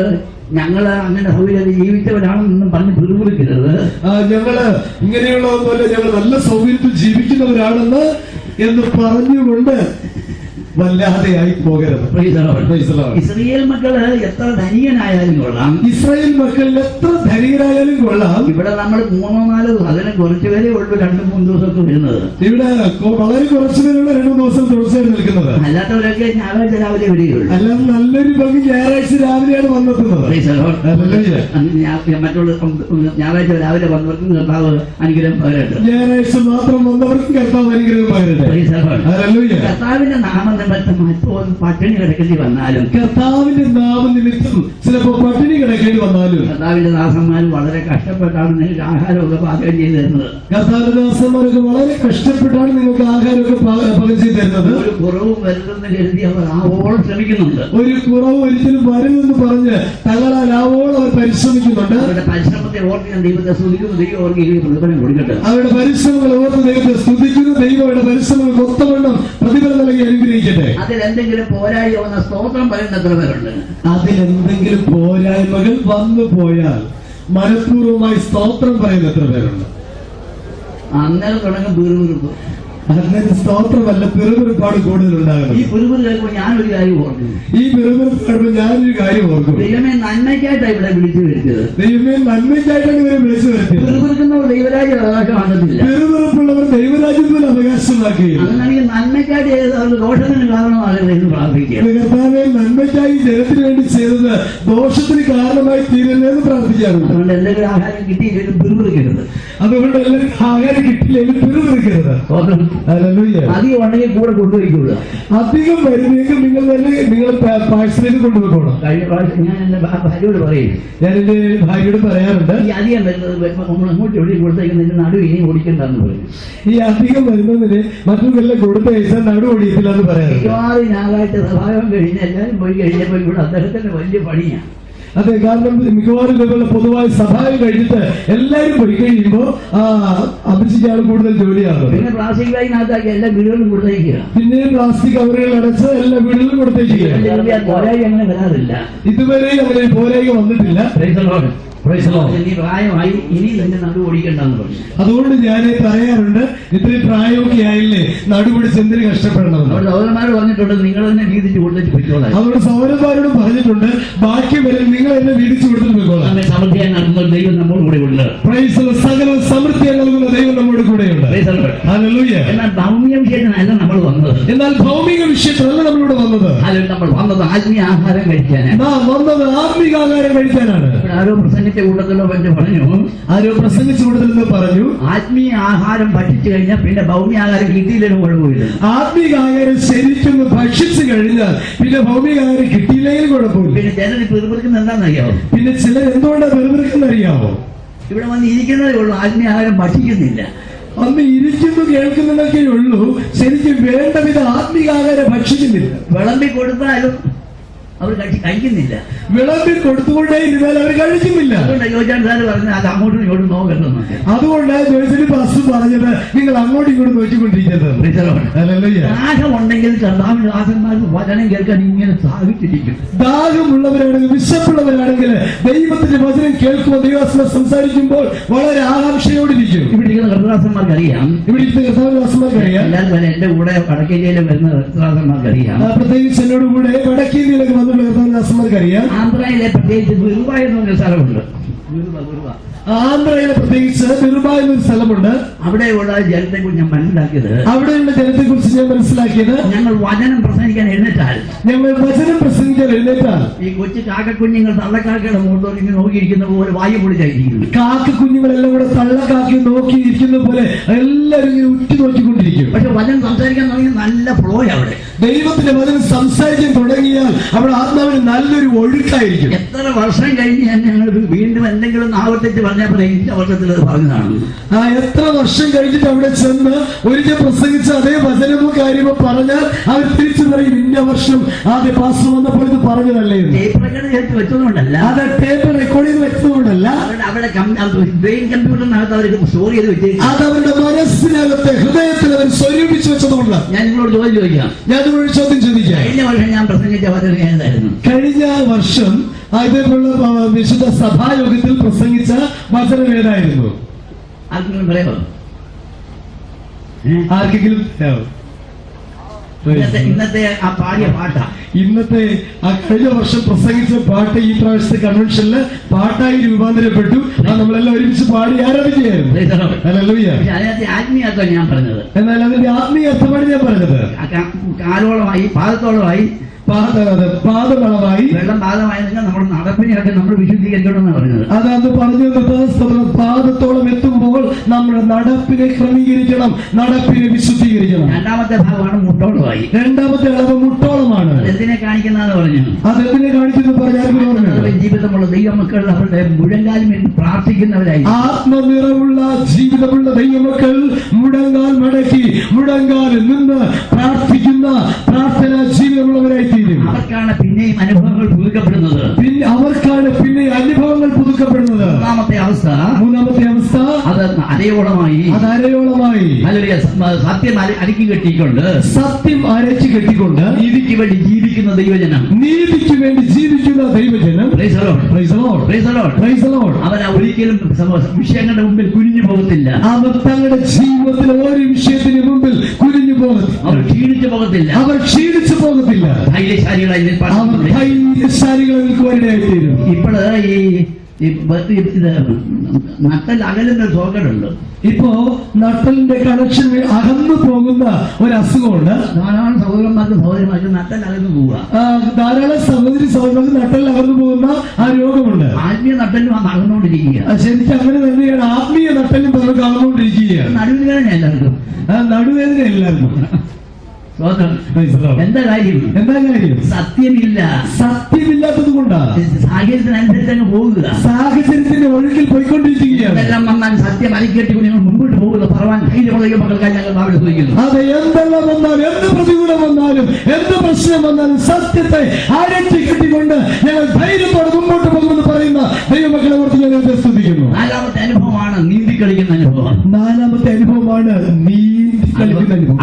ഞങ്ങള് അങ്ങനെ സൗകര്യം ജീവിച്ചവരാണെന്നൊന്നും പറഞ്ഞ് പിറുപിറുക്കരുത്. ഞങ്ങള് ഇങ്ങനെയുള്ളതൊന്നുമല്ല, ഞങ്ങൾ നല്ല സൗകര്യത്തിൽ ജീവിക്കുന്നവരാണെന്ന് എന്ന് പറഞ്ഞുകൊണ്ട് വല്ലാതെ ആയി പോകരുത്. ഇസ്രായേൽ മക്കള് എത്ര ധനികനായാലും കൊള്ളാം, ഇസ്രായേൽ മക്കളിൽ എത്ര ധനികരായാലും കൊള്ളാം. ഇവിടെ നമ്മൾ 3-4 അതിന് കുറച്ചുപേരേ ഉള്ളൂ 2-3 ദിവസമൊക്കെ വരുന്നത്. ഇവിടെ വളരെ കുറച്ചുപേരുള്ള 2 ദിവസം തുടർച്ചയായി നിൽക്കുന്നത്. അല്ലാത്തവരൊക്കെ ഞായറാഴ്ച രാവിലെ വരികയുള്ളൂ. അല്ലാതെ നല്ലൊരു പങ്ക് ഞായറാഴ്ച രാവിലെയാണ് വന്നെത്തുന്നത്. മറ്റുള്ള ഞായറാഴ്ച രാവിലെ വന്നവർക്കും കർത്താവ് അനുഗ്രഹം പകരട്ടെ. ഞായറാഴ്ച മാത്രം വന്നവർക്കും കർത്താവ് അനുഗ്രഹം പകരട്ടെ. കർത്താവിന്റെ നാമം പട്ടിണി കിടക്കേണ്ടി വന്നാലും, കർത്താവിന്റെ നാമനിമിത്തം ചിലപ്പോ പട്ടിണി കിടക്കേണ്ടി വന്നാലും, കർത്താവിന്റെ ദാസന്മാർ വളരെ കഷ്ടപ്പെട്ടാണ് നിങ്ങൾക്ക് ആഹാരമൊക്കെ പാചകം ചെയ്ത് തരുന്നത്. കർത്താവിന്റെ ദാസന്മാരൊക്കെ വളരെ കഷ്ടപ്പെട്ടാണ് നിങ്ങൾക്ക് ആഹാരമൊക്കെ പാകം ചെയ്ത് തരുന്നത്. ഒരു കുറവും വരുന്നെന്ന് കരുതി അവർ ആവോളം ശ്രമിക്കുന്നുണ്ട്. ഒരു കുറവ് ഒരിക്കലും വരുമെന്ന് പറഞ്ഞ് തങ്ങളാൽ ആവോളം അവർ പരിശ്രമിക്കുന്നുണ്ട്. അവരുടെ പരിശ്രമത്തെ ഓർത്ത് ഞാൻ ദൈവത്തെ സ്തുതിക്കുന്നു. ദൈവം അവർക്ക് ഈ പ്രതിഫലം കൊടുക്കട്ടെ. അവരുടെ പരിശ്രമങ്ങൾ ഓർത്ത് ദൈവത്തെ സ്തുതിക്കുന്നു. ദൈവം അവരുടെ പരിശ്രമങ്ങൾ ഒത്തവണ്ണം പ്രതിഫലം നൽകി അനുഗ്രഹിക്കട്ടെ. അതിലെന്തെങ്കിലും പോരായി വന്ന സ്തോത്രം പറയുന്ന എത്ര പേരുണ്ട്? അതിലെന്തെങ്കിലും പോരായ്മകൾ വന്നു പോയാൽ മനഃപൂർവ്വമായി സ്തോത്രം പറയുന്ന എത്ര പേരുണ്ട്? അന്നേരം തുടങ്ങും പിറുപിറുപ്പ്. അങ്ങനെ സ്തോത്രമല്ല, പിറുപിറുപ്പാട് കൂടുതലുണ്ടാകുന്നത്. ഈ പിറുപിറു കേൾക്കുമ്പോൾ ഞാനൊരു കാര്യം ഓർക്കുന്നു. ഈ പിറുപിറുപ്പ് കാണുമ്പോൾ ഞാനൊരു കാര്യം ഓർക്കും. ദൈവമേ നന്മയ്ക്കായിട്ടാണ് ഇവിടെ വിളിച്ചു വരുത്തിയത്. ദൈവമേ നന്മയ്ക്കായിട്ടാണ് ഇവരെ വിളിച്ചു വരുത്തിയത്. പിറുപിറുക്കുന്നവർ ദൈവരാജ്യം അവകാശമാകുന്നില്ല. പിറുപിറുപ്പുള്ളവർ ദൈവരാജ്യത്തിൽ അവകാശമാക്കുകയില്ല. അങ്ങനെയാണെങ്കിൽ നന്മയ്ക്കായിട്ട് ചെയ്ത് അവർക്ക് ദോഷത്തിന് കാരണമാകരുത് എന്ന് പ്രാർത്ഥിക്കുക. കർത്താവേ, നന്മയ്ക്കായി ജനത്തിന് വേണ്ടി ചെയ്തത് ദോഷത്തിന് കാരണമായി തീരരുതെന്ന് പ്രാർത്ഥിക്കാറുണ്ട്. അതുകൊണ്ട് എന്തെങ്കിലും ആഹാരം കിട്ടിയില്ലെങ്കിലും പിറുപിറുക്കരുത്. അതുകൊണ്ട് എല്ലാവരും ആഹാരം കിട്ടിയില്ലെങ്കിൽ പിറുപിറുക്കരുത്. അധികം ഉണ്ടെങ്കിൽ കൂടെ കൊണ്ടുപോയിക്കൊള്ളുക. അധികം വരുന്നെങ്കിൽ നിങ്ങൾ തന്നെ നിങ്ങൾ പാഴ്സലേക്ക് കൊണ്ടുപോയിക്കോണം. കഴിഞ്ഞ പ്രാവശ്യം ഞാൻ എന്റെ ഭാര്യയോട് പറയും, ഞാൻ എന്റെ ഭാര്യയോട് പറയാറുണ്ട്, ഈ അധികം വരുന്നത് നമ്മൾ അങ്ങോട്ട് എവിടെ കൊടുത്തേക്കുന്നതിന്റെ നടുവ് ഇനി ഓടിക്കണ്ടെന്ന് പറയും. ഈ അധികം വരുന്നതിന് മറ്റൊന്നെല്ലാം കൊടുത്ത പൈസ നടു ഓടിയിട്ടില്ല എന്ന് പറയാറുണ്ട്. മിക്കവാറും ഞായറാഴ്ച സഭാഗം കഴിഞ്ഞ് എല്ലാവരും പോയി കഴിഞ്ഞപ്പോൾ ഇവിടെ അദ്ദേഹത്തിന്റെ വലിയ പണിയാണ്. അതെ, കാരണം മിക്കവാറും ഇതേപോലെ പൊതുവായി സഭായം കഴിഞ്ഞിട്ട് എല്ലാവരും പോയി കഴിയുമ്പോ അഭിജിക്കാണ് കൂടുതൽ ജോലിയാണ്. പിന്നെ പ്ലാസ്റ്റിക് ബാഗിനകത്താക്കി എല്ലാ വീടുകളിലും കൊടുത്തേക്കുക. പിന്നെ പ്ലാസ്റ്റിക് കവറുകൾ അടച്ച് എല്ലാ വീടുകളിലും കൊടുത്തേക്കുക. പോരായി അങ്ങനെ വരാറില്ല. ഇതുവരെ അങ്ങനെ പോരായി വന്നിട്ടില്ല. ഇനി പ്രായമായി, ഇനി തന്നെ നടു ഓടിക്കണ്ടെന്ന് പറഞ്ഞു. അതുകൊണ്ട് ഞാൻ പറയാറുണ്ട്, ഇത്രയും പ്രായമൊക്കെ ആയില്ലേ നടുപിടിച്ച് എന്തിനു കഷ്ടപ്പെടണമെന്ന്. അവിടെ സഹോദരന്മാർ പറഞ്ഞിട്ടുണ്ട്, നിങ്ങൾ തന്നെ വീതിച്ച് കൊടുത്തിട്ട് പോയിക്കോളാം. അതുകൊണ്ട് സഹോദരന്മാരോട് പറഞ്ഞിട്ടുണ്ട്, ബാക്കി വരെ നിങ്ങൾ എന്നെ വീതിച്ചു കൊടുത്തിട്ട് പോയിക്കോളാം. സമൃദ്ധിയായി നൽകുന്ന ദൈവം നമ്മോട് കൂടെ ഉണ്ട്. സകല സമൃദ്ധിയായി നൽകുന്ന ദൈവം നമ്മോട് കൂടെയുണ്ട്. എന്നാൽ ഭൗമിക വിഷയത്തിനല്ല നമ്മൾ വന്നത്. എന്നാൽ ഭൗമിക വിഷയത്തിലല്ല നമ്മളിവിടെ വന്നത്. അതിൽ നമ്മൾ വന്നത് ആത്മീയ ആഹാരം കഴിക്കാനാണ്. വന്നത് ആത്മീക ആഹാരം കഴിക്കാനാണ്. ആരോ പ്രസംഗിച്ച കൂട്ടത്തിലോ പറ്റി പറഞ്ഞു, ആരോ പ്രസംഗിച്ച കൂട്ടത്തിലെന്ന് പറഞ്ഞു, ആത്മീയ ആഹാരം ഭക്ഷിച്ചു കഴിഞ്ഞാൽ പിന്നെ ഭൗമിക ആഹാരം കിട്ടിയില്ലെങ്കിലും കുഴപ്പമില്ല. ആത്മീക ആഹാരം ശരിക്കും ഭക്ഷിച്ചു കഴിഞ്ഞാൽ പിന്നെ ഭൗമിക ആഹാരം കിട്ടിയില്ലെങ്കിലും കുഴപ്പമില്ല. പിന്നെ ചിലർ പിറുപിറുക്കുന്ന എന്താണെന്നറിയാമോ? പിന്നെ ചിലർ എന്തുകൊണ്ടാണ് പിറുപിറുക്കുന്ന അറിയാമോ? ഇവിടെ വന്ന് ഇരിക്കുന്നതേ ഉള്ളൂ, ആത്മീയ ആഹാരം ഭക്ഷിക്കുന്നില്ല. അന്ന് ഇരിക്കുന്നു കേൾക്കുന്നതൊക്കെ ഉള്ളൂ, ശരിക്കും വേണ്ട വിധ ആത്മീക ആഹാരം ഭക്ഷിക്കുന്നില്ല. വിളമ്പി കൊടുത്താലും അവർ കഴിക്കുന്നില്ല. വിളമ്പി കൊടുത്തുകൊണ്ടേ ഇരുന്നാൽ അവർ കഴിക്കുന്നില്ല. അതുകൊണ്ട് യോജന സാറ് പറഞ്ഞത് അത് അങ്ങോട്ടും ഇങ്ങോട്ടും നോക്കണ്ടെന്ന്. അതുകൊണ്ടാണ് ജോയ്സലി പാസ്റ്റർ പറഞ്ഞത്, നിങ്ങൾ അങ്ങോട്ടും ഇങ്ങോട്ടും നോക്കിക്കൊണ്ടിരിക്കുന്നത്. ദാഹമുണ്ടെങ്കിൽ കർത്താവിന്റെ ദാസന്മാർക്ക് വചനം കേൾക്കാൻ ഇങ്ങനെ സാധിച്ചിരിക്കും. ദാഹമുള്ളവരാണെങ്കിൽ, വിശപ്പുള്ളവരാണെങ്കിൽ ദൈവത്തിന്റെ വചനം കേൾക്കുമ്പോൾ ദൈവദാസന്മാർ സംസാരിക്കുമ്പോൾ വളരെ ആകാംക്ഷയോടിരിക്കും. ഇവിടെ ഇരിക്കുന്ന കർത്തദാസന്മാർക്ക് അറിയാം, ഇവിടെ ഇരിക്കുന്ന കർത്താവിദാസന്മാർക്ക് അറിയാം, എല്ലാവരും തന്നെ എന്റെ കൂടെ വടക്കേരിയയിൽ വരുന്ന കർത്തദാസന്മാർക്ക് അറിയാം, പ്രത്യേകിച്ച് എന്നോട് കൂടെ വടക്കേരിയിലൊക്കെ വന്നുള്ള കർത്താവിദാസന്മാർക്ക് അറിയാം. ആന്ധ്രയിലെ പ്രത്യേകിച്ച് ബിർവ എന്നൊരു സ്ഥലമുണ്ട്. ആന്ധ്രയിലെ പ്രത്യേകിച്ച് ബിർവ എന്നൊരു സ്ഥലമുണ്ട്. അവിടെയുള്ള ജനത്തെ കുറിച്ച് ഞാൻ മനസ്സിലാക്കിയത്, അവിടെയുള്ള ജനത്തെ കുറിച്ച് ഞാൻ മനസ്സിലാക്കിയത്, ഞങ്ങൾ വചനം പ്രസംഗിക്കാൻ എഴുന്നേറ്റാൽ ഈ കൊച്ചു കാക്കക്കുഞ്ഞുങ്ങൾ തള്ളക്കാക്കയുടെ മുകളിൽ ഇങ്ങനെ നോക്കിയിരിക്കുന്ന പോലെ വായു പൊളിച്ചായിരിക്കും. കാക്കക്കുഞ്ഞുങ്ങളെല്ലാം കൂടെ തള്ളക്കാക്കി നോക്കിയിരിക്കുന്ന പോലെ എല്ലാവരും ഇങ്ങനെ ഉറ്റുനോക്കിക്കൊണ്ടിരിക്കും. പക്ഷെ വചനം സംസാരിക്കാൻ തുടങ്ങി നല്ല ഫ്ലോ. അവിടെ ദൈവത്തിന്റെ വചനം സംസാരിക്കാൻ തുടങ്ങിയാൽ അവിടെ ആത്മാവിന് നല്ലൊരു ഒഴുക്കായിരിക്കും. എത്ര വർഷം കഴിഞ്ഞ് ഞങ്ങൾ വീണ്ടും എന്തെങ്കിലും ആവർത്തിച്ച് പറഞ്ഞപ്പോൾ ഇന്ന വർഷത്തിൽ പറഞ്ഞതാണ്. എത്ര വർഷം കഴിഞ്ഞിട്ട് അവിടെ ചെന്ന് ഒരിക്കൽ പ്രസംഗിച്ച അതേ വചനമോ കാര്യമോ പറഞ്ഞാൽ അവർ തിരിച്ചു പറയും, ഇന്ന വർഷം ആദ്യ പാസ്റ്റർ വന്നപ്പോൾ ഇത് പറഞ്ഞതല്ലേ. വെച്ചതുകൊണ്ടല്ല, അത് ടേപ്പ് റെക്കോർഡ് ചെയ്ത് വെച്ചതുകൊണ്ടല്ല, അവിടെ ബ്രെയിൻ കമ്പ്യൂട്ടറിനകത്ത് അവർ സ്റ്റോർ ചെയ്ത് വെച്ചേക്കും. അത് അവരുടെ മനസ്സിനകത്ത് ഹൃദയത്തിൽ അവർ സ്വരൂപിച്ചു വെച്ചതുകൊണ്ട്. ഞാൻ നിങ്ങളോട് ചോദിക്കാം, ഞാൻ നിങ്ങളോട് ചോദ്യം ചോദിക്കാം. കഴിഞ്ഞ വർഷം ഞാൻ പ്രസംഗിച്ച വചനം ഏതായിരുന്നു? കഴിഞ്ഞ വർഷം ഇതേപോലുള്ള വിശുദ്ധ സഭായോഗത്തിൽ പ്രസംഗിച്ച വചനം ഏതായിരുന്നു? ആർക്കെങ്കിലും പറയാമോ? ആർക്കെങ്കിലും ഇന്നത്തെ ആ പാടിയ പാട്ടാ. ഇന്നത്തെ ആ കഴിഞ്ഞ വർഷം പ്രസംഗിച്ച പാട്ട് ഈ പ്രാവശ്യത്തെ കൺവെൻഷനില് പാട്ടായി രൂപാന്തരപ്പെട്ടു. നമ്മളെല്ലാം ഒരുമിച്ച് പാടി ആരാധിക്കുകയായിരുന്നു. അതിനകത്ത് ആത്മീയത്വം ഞാൻ പറഞ്ഞത്. എന്നാൽ അതിന്റെ ആത്മീയത്വമാണ് ഞാൻ പറഞ്ഞത്. കാലോളമായി പാദത്തോളമായി പാദമളവായി വെള്ളം പാദമായി നമ്മൾ നടപ്പിനെയൊക്കെ നമ്മൾ വിശുദ്ധീകരിക്കണമെന്ന് പറഞ്ഞത്. അതായത് പറഞ്ഞത് പാദത്തോളം എത്തുമ്പോൾ നമ്മുടെ നടപ്പിനെ ക്രമീകരിക്കണം, നടപ്പിനെ വിശുദ്ധീകരിക്കണം. രണ്ടാമത്തെ ഭാഗമാണ് മുട്ടോളമായി. രണ്ടാമത്തെ അളവ് മുട്ടോളമാണ്. എന്തിനെ കാണിക്കുന്നതെന്ന് പറഞ്ഞു. അതെന്തിനെ കാണിക്കുന്നു പറഞ്ഞാൽ ജീവിതമുള്ള ദൈവമക്കൾ അവരുടെ മുഴങ്കാലും പ്രാർത്ഥിക്കുന്നവരായി. ആത്മനിറവുള്ള ജീവിതമുള്ള ദൈവമക്കൾ മുഴങ്കാൽ മടക്കി മുഴങ്കാലിൽ നിന്ന് പ്രാർത്ഥിക്കുന്ന പ്രാർത്ഥനാ ജീവിതമുള്ളവരായി തീരും. അവർക്കാണ് പിന്നെയും അനുഭവങ്ങൾ പുതുക്കപ്പെടുന്നത്. അവർക്കാണ് പിന്നെ അനുഭവങ്ങൾ പുതുക്കപ്പെടുന്നത്. മൂന്നാമത്തെ അവസ്ഥ അത് അരയോളമായി. സത്യം അരക്കി കെട്ടിക്കൊണ്ട് നീതിക്ക് വേണ്ടി ജീവിക്കുന്ന ദൈവജനം. അവർ ഒരിക്കലും വിഷയങ്ങളുടെ മുമ്പിൽ കുനിഞ്ഞു പോകത്തില്ല. അവർ തങ്ങളുടെ ജീവിതത്തിൽ ഓരോ വിഷയത്തിന് മുമ്പിൽ കുനിഞ്ഞു പോകത്തില്ല. അവർ ക്ഷീണിച്ചു പോകത്തില്ല. ധൈര്യശാലികളായി നിൽക്കുവാനിടയായിത്തീരും. ഇപ്പോഴ് ഈ നട്ടൽ അകലുന്ന സോക്കടുണ്ട്. ഇപ്പോ നട്ടലിന്റെ കണക്ഷൻ അകന്നു പോകുന്ന ഒരു അസുഖമുണ്ട്. ധാരാളം സഹോദരന്മാർക്ക് നട്ടൽ അകന്നു പോവുക. ധാരാളം സഹോദരന്മാർക്ക് നട്ടൽ അകന്നു പോകുന്ന ആ രോഗമുണ്ട്. ആത്മീയ നട്ടലും അകന്നുകൊണ്ടിരിക്കുക. ശരിക്കും അങ്ങനെ തന്നെയാണ്. ആത്മീയ നട്ടലും നമുക്ക് അകന്നുകൊണ്ടിരിക്കുകയാണ്. നടുവേദന എല്ലാവർക്കും. നടുവേദന എല്ലാവർക്കും. എന്താ കാര്യം? സത്യമില്ലാത്തത് കൊണ്ടാണ്. സാഹചര്യത്തിനനുസരിച്ച് അങ്ങ് പോകുക. സാഹചര്യത്തിന്റെ ഒഴുക്കിൽ പോയിക്കൊണ്ടിരിക്കുകയാണ്. എല്ലാം വന്നാൽ സത്യം അരിക്കെട്ടി നിങ്ങൾ മുമ്പോട്ട് പോകുക. പറവാൻ ധൈര്യമുള്ള മക്കൾക്കായി ഞങ്ങൾ അവിടെ ചോദിക്കുന്നു. അതെ, എന്തെല്ലാം വന്നാലും, എന്ത് പ്രതികൂലം വന്നാലും, എന്ത് പ്രശ്നം വന്നാലും സത്യത്തെ അരറ്റി കെട്ടിക്കൊണ്ട് ഞങ്ങൾ ധൈര്യത്തോടെ മുമ്പോട്ട് പോകുമെന്ന് പറയുന്ന ദൈവമക്കളെ ഓർത്ത് ഞങ്ങൾ സ്തുതിക്കുന്നു. നാലാമത്തെ അനുഭവമാണ് നീന്തി കളിക്കുന്ന അനുഭവം.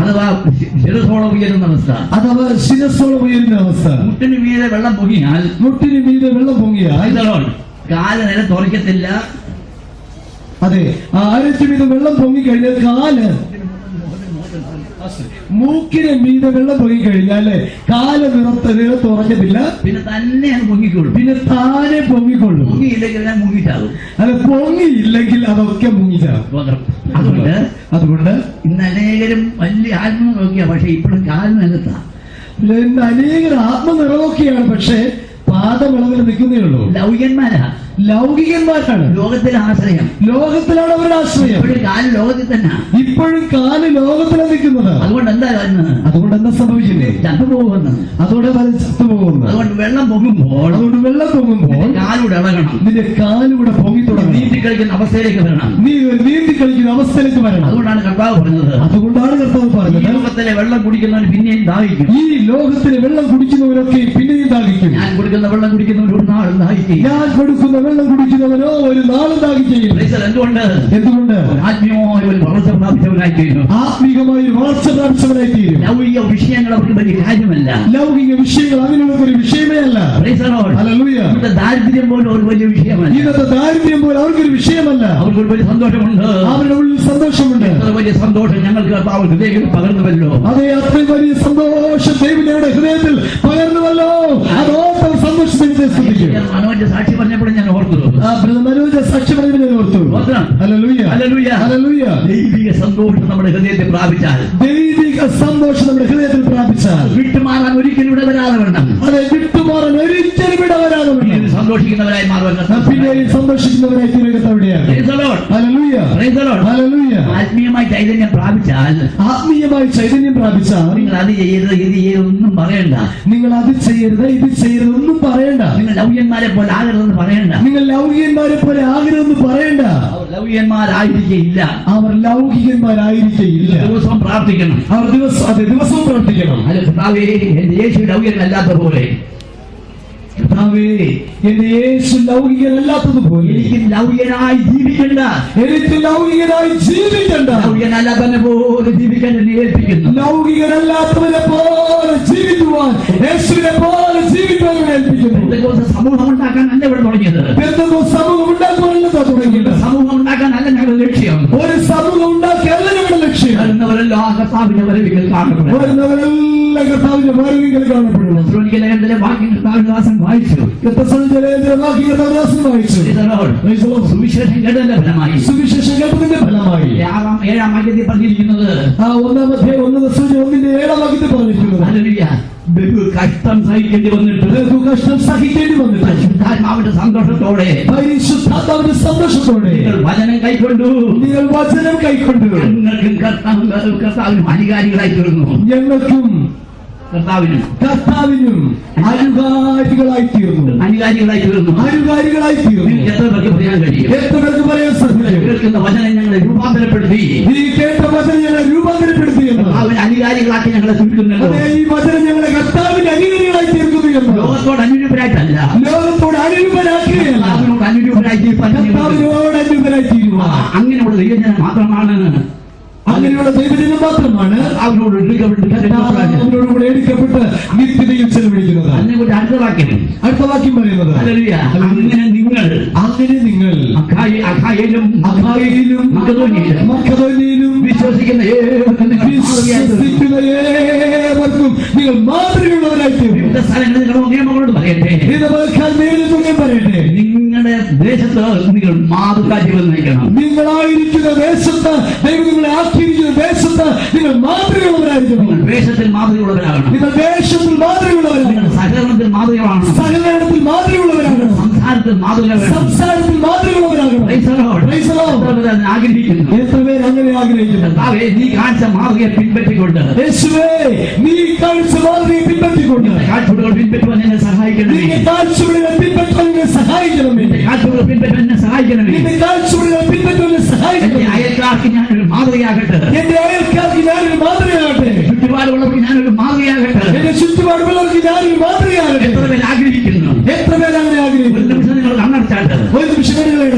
അഥവാ ശിരസോളം ഉയരുന്ന അവസ്ഥ. ശിരസോളം ഉയരുന്ന അവസ്ഥ. മുട്ടിന് മീതെ വെള്ളം പൊങ്ങിയാൽ കാല് നേരെ തുറക്കത്തില്ല. അതെ, ആരത്തിന് മീതെ വെള്ളം പൊങ്ങിക്കഴിഞ്ഞാൽ കാല് മൂക്കിന് മീതെ വെള്ളം പൊങ്ങിക്കഴിഞ്ഞാല് കാല് നിറത്ത് ഉറക്കത്തില്ല. പിന്നെ തന്നെ പൊങ്ങിക്കൊള്ളും. താനെ പൊങ്ങിക്കൊള്ളും. പൊങ്ങിയില്ലെങ്കിൽ മുങ്ങിച്ചാകും. അത് പൊങ്ങിയില്ലെങ്കിൽ അതൊക്കെ മുങ്ങിച്ചാകും. അതുകൊണ്ട് ഇന്ന് അനേകരും വലിയ ആത്മ നോക്കിയാ, പക്ഷെ ഇപ്പോഴും കാലിനകത്താ. അനേകർ ആത്മനിറവൊക്കെയാണ്, പക്ഷെ പാദമിളവിൽ നിൽക്കുന്നേ ഉള്ളൂ. ലൗകികന്മാരാണ് ലോകത്തിലെ ആശ്രയം. ലോകത്തിലാണ് അവരുടെ ആശ്രയം. ലോകത്തിൽ തന്നെ ഇപ്പോഴും കാല് ലോകത്തിലാണ് നിൽക്കുന്നത്. അതുകൊണ്ട് എന്താ സംഭവിക്കുന്നത്? ചത്തുപോകുന്നു. അതുകൊണ്ട് വെള്ളം പൊങ്ങുമ്പോൾ കാലൂടെ ഇളകണം. നിന്റെ കാലൂടെ പൊങ്ങി തുടങ്ങണം. നീന്തി കളിക്കുന്ന അവസ്ഥയിലേക്ക് വരണം. അതുകൊണ്ടാണ് കർത്താവ് പറഞ്ഞത്. ഈ ലോകത്തിലെ വെള്ളം കുടിക്കുന്നവന് പിന്നെയും ദാഹിക്കും. ഈ ലോകത്തിലെ വെള്ളം കുടിക്കുന്നവരൊക്കെ പിന്നെയും ദാഹിക്കും. ഞാൻ കൊടുക്കുന്ന വെള്ളം കുടിക്കുന്നവർ ഒരു നാളും ദാഹിക്കും. ഞാൻ കൊടുക്കുന്ന വെള്ളം കുടിക്കുന്നവനോ ഒരു നാളും ദാഹിക്കും. എന്തുകൊണ്ട്? ആത്മീയമായ ഒരു വളർച്ച പ്രാപിച്ചവനായി തീരും. ലൗകിക വിഷയങ്ങൾ അവർക്ക് വലിയ കാര്യമല്ല. ലൗകിക വിഷയങ്ങൾ അതിനുള്ളൊരു വിഷയമേ അല്ല. ഇന്നത്തെ ദാരിദ്ര്യം പോലും ഒരു വലിയ വിഷയമല്ല. അവർക്കൊരു വിഷയമല്ല. അവർക്കൊരു വലിയ സന്തോഷമുണ്ട്. അവരുടെ ഉള്ളിൽ സന്തോഷമുണ്ട്. വലിയ സന്തോഷം ഞങ്ങൾക്ക് ഹൃദയത്തിൽ പകർന്നുവല്ലോ. അതെ, അത്രയും വലിയ സന്തോഷം ദൈവങ്ങളുടെ ഹൃദയത്തിൽ പകർന്നുവല്ലോ. അതോർത്ത് സന്തോഷത്തെ മനോജ് സാക്ഷി പറഞ്ഞപ്പോഴും ഞാൻ ഓർത്തു. സാക്ഷി പറഞ്ഞപ്പോൾ ഞാൻ ഓർത്തു. ദൈവിക സന്തോഷം നമ്മുടെ ഹൃദയത്തിൽ പ്രാപിച്ചാൽ, വിട്ടുമാറാൻ ഒരിക്കലും ഇവിടെ വരാതെ വേണം. അതെ, വിട്ടുമാറാൻ ഒരിക്കലും ഇവിടെ വരാതെ വേണം. സന്തോഷിക്കുന്നവരായി മാറുവാൻ പിന്നെയും സന്തോഷിക്കുന്നവരായി തീരുന്നത് അവിടെയാണ്. ആത്മീയമായി ചൈതന്യം പ്രാപിച്ചാൽ നിങ്ങൾ അത് ചെയ്യരുത്, ഇത് ചെയ്തൊന്നും പറയണ്ട. നിങ്ങൾ അത് ചെയ്യരുത്, ഇത് ചെയ്യരുത് ഒന്നും പറയണ്ട. നിങ്ങൾ ലൗകികന്മാരെ പോലെ ആകരുതെന്ന് പറയണ്ട. നിങ്ങൾ ലൗകികന്മാരെ പോലെ ആകരുതെന്ന് പറയണ്ട. ലൗകികന്മാരായിരിക്കില്ല. അവർ ലൗകികന്മാരായിരിക്കില്ല. ദിവസവും പ്രാർത്ഥിക്കണം. അവർ ദിവസവും പ്രാർത്ഥിക്കണം. യേശു ലൗകികനല്ലാത്ത പോലെ കർത്താവേ, എന്റെ യേശു ലൗകികനല്ലാത്തതുപോലെ എനിക്ക് ലൗകികനായി ജീവിക്കണ്ട, എനിക്ക് ലൗകികനായി ജീവിക്കണ്ട. ലൗകികനല്ലാത്തവനെ പോലെ ജീവിക്കാൻ എന്നെ ഏൽപ്പിക്കുന്നു. ലൗകികനല്ലാത്തവനെ പോലെ ജീവിക്കുവാൻ, യേശുവിനെ പോലെ ജീവിക്കാൻ ഏൽപ്പിക്കുന്നു. പെന്തക്കോസ്ത് സമൂഹം ഉണ്ടാക്കാനല്ല ഇവിടെ തുടങ്ങിയത്. പെന്തക്കോസ്ത് സമൂഹം ഉണ്ടാക്കാനല്ല തുടങ്ങിയത്. സമൂഹം ഉണ്ടാക്കാനല്ല ഞങ്ങളുടെ ലക്ഷ്യം. ഒരു സമൂഹം ഉണ്ടാക്കിയല്ല ഞങ്ങളുടെ ലക്ഷ്യം. വരുന്നവരെല്ലാം കർത്താവിന്റെ വരവിൽ കാണപ്പെടും. വരുന്നവരെല്ലാം കർത്താവിന്റെ വരവിൽ കാണപ്പെടുന്നു. ലേഖനത്തിലെ വാക്യം കർത്താവിന്റെ ദാസൻ വായിച്ചു. സുവിശേഷം കേട്ടതിന്റെ ഫലമായി, സുവിശേഷം കേട്ടതിന്റെ ഫലമായി 7-ാം വാക്യത്തിൽ പറഞ്ഞിരിക്കുന്നത്, 1-ാം വാക്യത്തിൽ പറഞ്ഞിരിക്കുന്നത്, ഹല്ലേലൂയ, ബഹു കഷ്ടം സഹിക്കേണ്ടി വന്നിട്ട്, കഷ്ടം സഹിക്കേണ്ടി വന്നിട്ട് പരിശുദ്ധാത്മാവിന്റെ സന്തോഷത്തോടെ, പരിശുദ്ധാത്മാവിന്റെ സന്തോഷത്തോടെ നിങ്ങൾ വചനം കൈക്കൊണ്ടു, നിങ്ങൾ വചനം കൈക്കൊണ്ടു. ഞങ്ങൾക്കും കർത്താവിനും അധികാരികളായി തീർന്നു. ഞങ്ങൾക്കും കർത്താവിനും അനുകാരികളായി തീർന്നു. അനുകാരികളായി തീർന്നു. അനുകാരികളായി തീർന്നു. എത്ര പേർക്ക് പറയാൻ കഴിയും? എത്ര പേർക്ക് പറയാൻ സാധിക്കും? കേൾക്കുന്ന വചനം ഞങ്ങളെ രൂപാന്തരപ്പെടുത്തി, ഈ കേട്ട വചനം ഞങ്ങളെ രൂപാന്തരപ്പെടുത്തി എന്ന്, അവൻ അനുകാരികളാക്കി ഞങ്ങളെ തീർക്കുന്നുണ്ടോ? ഈ വചനം ഞങ്ങളെ കർത്താവിന്റെ അനുകാരികളായി തീർക്കുന്നു എന്ന്. ലോകത്തോട് അനുരൂപരായിട്ടല്ല, ലോകത്തോട് അനുരൂപരാക്കുകയല്ല, കർത്താവിനോട് അനുരൂപരായി കർത്താവിനോട് അനുരൂപരായി തീരുക. അങ്ങനെയുള്ള ദൈവജനം മാത്രമാണ്, അങ്ങനെയുള്ള ദൈവജനം മാത്രമാണ് അവനോട് അവനോടുകൂടെ എടുക്കപ്പെട്ട് നിത്യതയിൽ ചെലവഴിക്കുന്നത്. അതിനെക്കുറിച്ച് അടുത്ത വാക്യം പറയുന്നത്, അങ്ങനെ നിങ്ങൾ അഖായയിലും മക്കെദോന്യയിലും വിശ്വസിക്കുന്ന ഏവർക്കും നിങ്ങൾ മാതൃകയുള്ളവരായി തീരും. സ്ഥലങ്ങളിൽ നിയമങ്ങളോട് പറയട്ടെ, നിങ്ങളുടെ ദേശത്ത് നിങ്ങൾ മാതൃകാ ജീവിതം നയിക്കണം. നിങ്ങളായിരിക്കുന്ന ദേശത്ത്, ദൈവം നിങ്ങളെ ആക്കിയിരിക്കുന്ന ദേശത്ത് നിങ്ങൾ മാതൃകയുള്ളവരായിരിക്കണം. വേഷത്തിൽ മാതൃകയുള്ളവരാകണം. നിങ്ങൾ വേഷത്തിൽ മാതൃകയുള്ളവരാണ്. നിങ്ങൾ സഹകരണത്തിൽ മാതൃകയാണ്. സഹകരണത്തിൽ മാതൃകയുള്ളവരാണ്. സംസാരത്തിൽ മാതൃകയാണ്. സംസാരത്തിൽ മാതൃകയുള്ളവരാകണം. ആഗ്രഹിക്കുന്നു. എത്ര പേര് അങ്ങനെ ആഗ്രഹിക്കുന്നു? നീ കാണിച്ച മാതൃകയെ പിൻപറ്റിക്കൊണ്ട്, യേശുവേ, നീ കാണിച്ച മാതൃകയെ പിൻപറ്റിക്കൊണ്ട് കാഴ്ചകൾ പിൻപറ്റുവാൻ എന്നെ സഹായിക്കണമേ. കാഴ്ചകളെ പിൻപറ്റുവാൻ എന്നെ സഹായിക്കണമേ. കാഴ്ചകൾ പിൻപറ്റുവാൻ എന്നെ സഹായിക്കണമേ. കാഴ്ചകളെ പിൻപറ്റുവാൻ എന്നെ സഹായിക്കണമേ. അയൽക്കാർക്ക് ഞാനൊരു മാതൃകയാകട്ടെ. എന്റെ അയൽക്കാർക്ക് ഞാനൊരു മാതൃകയാകട്ടെ. ചുറ്റുപാടുള്ളവർക്ക് ഞാനൊരു മാതൃകയാകട്ടെ. എന്റെ ചുറ്റുപാടുള്ളവർക്ക് ഞാനൊരു മാതൃകയാകട്ടെ. എത്ര പേര് ആഗ്രഹിക്കുന്നു? എത്ര പേര് അങ്ങനെ ആഗ്രഹിക്കുന്നു? ഒരു നിമിഷം നിങ്ങൾ കണ്ണടച്ചാട്ട്, ഒരു നിമിഷം